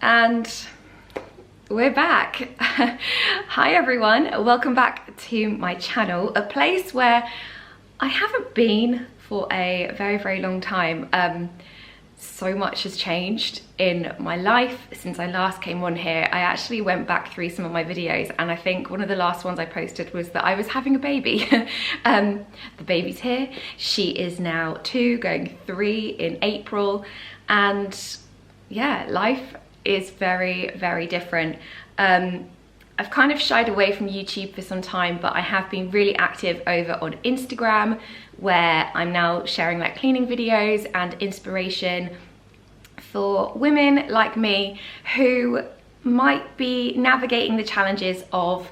And we're back. Hi everyone, welcome back to my channel, a place where I haven't been for a very long time. So much has changed in my life since I last came on here. I actually went back through some of my videos, and I think one of the last ones I posted was that I was having a baby. The baby's here. She is now 2 going 3 in April, and yeah, life is very different. I've kind of shied away from YouTube for some time, but I have been really active over on Instagram, where I'm now sharing like cleaning videos and inspiration for women like me who might be navigating the challenges of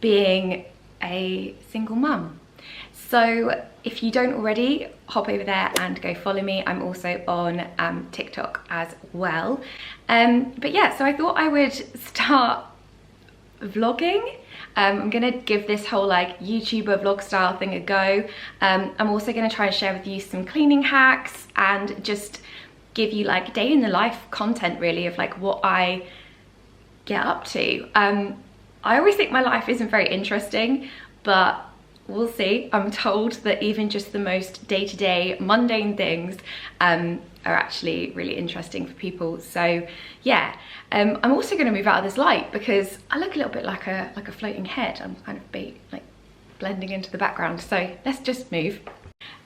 being a single mum. So if you don't already, hop over there and go follow me. I'm also on TikTok as well. But yeah, so I thought I would start vlogging. I'm gonna give this whole like YouTuber vlog style thing a go. I'm also gonna try and share with you some cleaning hacks and just give you like day in the life content really of like what I get up to. I always think my life isn't very interesting, but we'll see. I'm told that even just the most day-to-day mundane things are actually really interesting for people. So yeah, I'm also going to move out of this light because I look a little bit like a floating head. I'm kind of like blending into the background. So let's just move.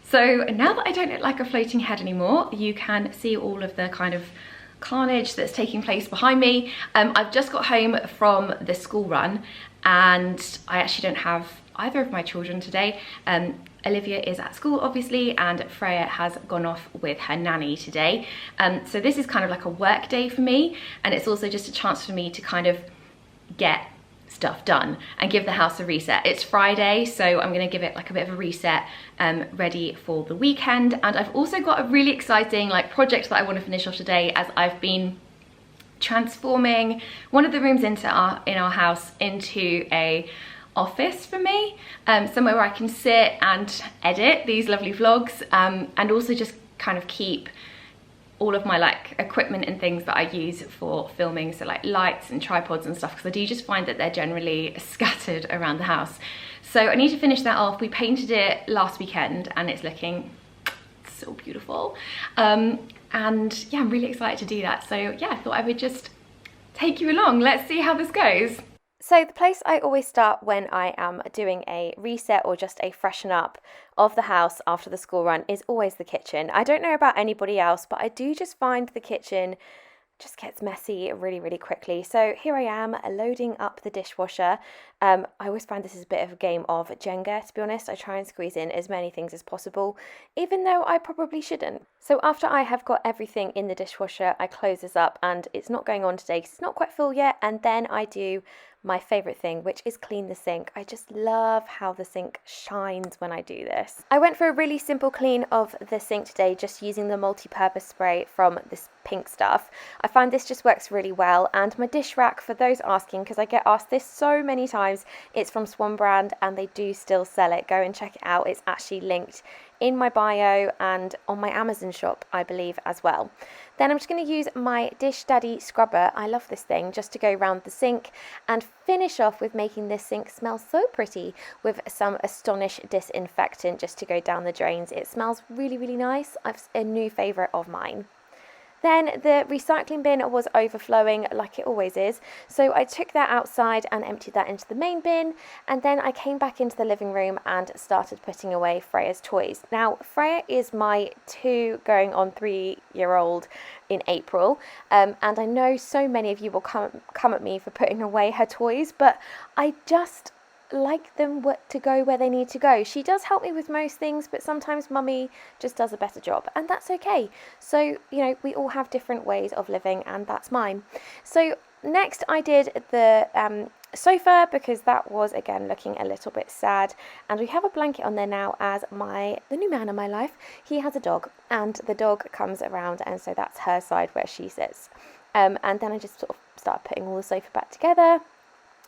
So now that I don't look like a floating head anymore, you can see all of the kind of carnage that's taking place behind me. I've just got home from the school run, and I actually don't have either of my children today. Olivia is at school obviously, and Freya has gone off with her nanny today. So this is kind of like a work day for me, and it's also just a chance for me to kind of get stuff done and give the house a reset. It's Friday, so I'm gonna give it like a bit of a reset, ready for the weekend. And I've also got a really exciting like project that I want to finish off today, as I've been transforming one of the rooms in our house into a office for me, somewhere where I can sit and edit these lovely vlogs, and also just kind of keep all of my like equipment and things that I use for filming, so like lights and tripods and stuff, because I do just find that they're generally scattered around the house. So I need to finish that off. We painted it last weekend and it's looking so beautiful, and yeah, I'm really excited to do that. So yeah, I thought I would just take you along. Let's see how this goes. So the place I always start when I am doing a reset or just a freshen up of the house after the school run is always the kitchen. I don't know about anybody else, but I do just find the kitchen just gets messy really quickly. So here I am loading up the dishwasher. I always find this is a bit of a game of Jenga, to be honest. I try and squeeze in as many things as possible, even though I probably shouldn't. So after I have got everything in the dishwasher, I close this up, and it's not going on today because it's not quite full yet. And then I do my favorite thing, which is clean the sink. I just love how the sink shines when I do this. I went for a really simple clean of the sink today, just using the multi-purpose spray from this Pink Stuff. I find this just works really well. And my dish rack, for those asking, because I get asked this so many times, it's from Swan brand and they do still sell it. Go and check it out. It's actually linked in my bio and on my Amazon shop, I believe, as well. Then I'm just going to use my Dish Daddy scrubber, I love this thing, just to go around the sink and finish off with making this sink smell so pretty with some Astonish disinfectant just to go down the drains. It smells really nice. It's a new favourite of mine. Then the recycling bin was overflowing like it always is, so I took that outside and emptied that into the main bin, and then I came back into the living room and started putting away Freya's toys. Now Freya is my 2 going on 3-year-old in April, and I know so many of you will come at me for putting away her toys, but I just like them to go where they need to go. She does help me with most things, but sometimes mummy just does a better job, and that's okay. So, you know, we all have different ways of living, and that's mine. So next I did the sofa, because that was again looking a little bit sad, and we have a blanket on there now, as the new man in my life, he has a dog, and the dog comes around, and so that's her side where she sits. And then I just sort of started putting all the sofa back together,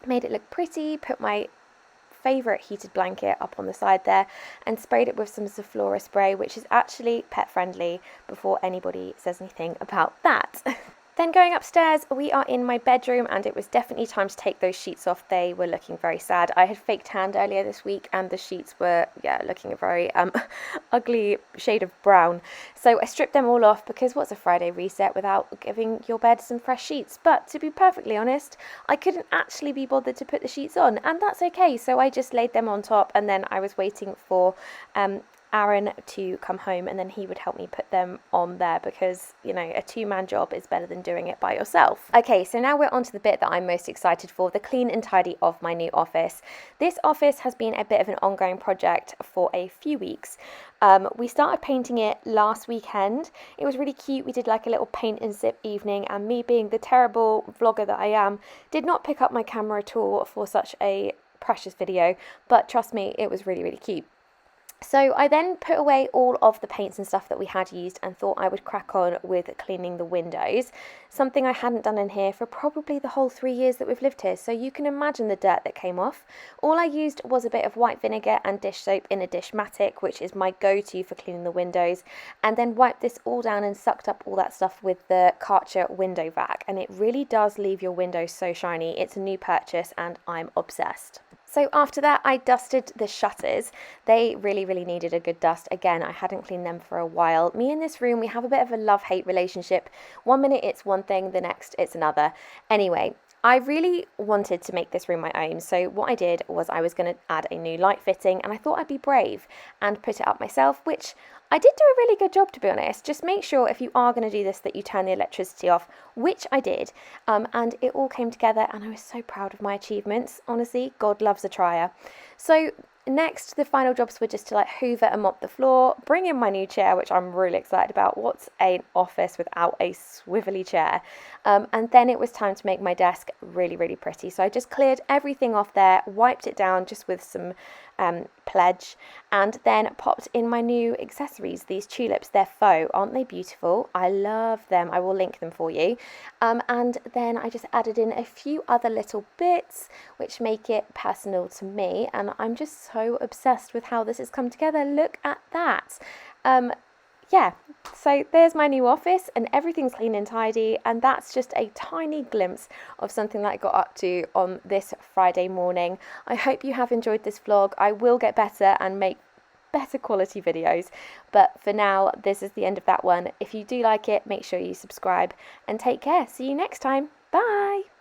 made it look pretty, put my favourite heated blanket up on the side there, and sprayed it with some Zoflora spray, which is actually pet friendly, before anybody says anything about that. Then going upstairs, we are in my bedroom, and it was definitely time to take those sheets off. They were looking very sad. I had fake tanned earlier this week, and the sheets were, looking a very ugly shade of brown. So I stripped them all off because what's a Friday reset without giving your bed some fresh sheets? But to be perfectly honest, I couldn't actually be bothered to put the sheets on, and that's okay. So I just laid them on top, and then I was waiting for Aaron to come home, and then he would help me put them on there because, you know, a two-man job is better than doing it by yourself. Okay, so now we're on to the bit that I'm most excited for, the clean and tidy of my new office. This office has been a bit of an ongoing project for a few weeks. We started painting it last weekend. It was really cute. We did like a little paint and sip evening, and me being the terrible vlogger that I am, did not pick up my camera at all for such a precious video, but trust me, it was really, really cute. So I then put away all of the paints and stuff that we had used and thought I would crack on with cleaning the windows, something I hadn't done in here for probably the whole 3 years that we've lived here, so you can imagine the dirt that came off. All I used was a bit of white vinegar and dish soap in a Dishmatic, which is my go-to for cleaning the windows, and then wiped this all down and sucked up all that stuff with the Karcher window vac, and it really does leave your windows so shiny. It's a new purchase and I'm obsessed. So after that, I dusted the shutters. They really, really needed a good dust. Again, I hadn't cleaned them for a while. Me in this room, we have a bit of a love-hate relationship. One minute it's one thing, the next it's another. Anyway, I really wanted to make this room my own, so what I did was I was going to add a new light fitting, and I thought I'd be brave and put it up myself, which I did do a really good job, to be honest. Just make sure if you are going to do this that you turn the electricity off, which I did, and it all came together, and I was so proud of my achievements. Honestly, God loves a trier. So next, the final jobs were just to like hoover and mop the floor, bring in my new chair, which I'm really excited about. What's an office without a swivelly chair? And then it was time to make my desk really, really pretty. So I just cleared everything off there, wiped it down just with some Pledge, and then popped in my new accessories, these tulips. They're faux, aren't they beautiful? I love them. I will link them for you. And then I just added in a few other little bits which make it personal to me, and I'm just so obsessed with how this has come together. Look at that. Yeah, so there's my new office, and everything's clean and tidy, and that's just a tiny glimpse of something that I got up to on this Friday morning. I hope you have enjoyed this vlog. I will get better and make better quality videos, but for now, this is the end of that one. If you do like it, make sure you subscribe, and take care. See you next time. Bye!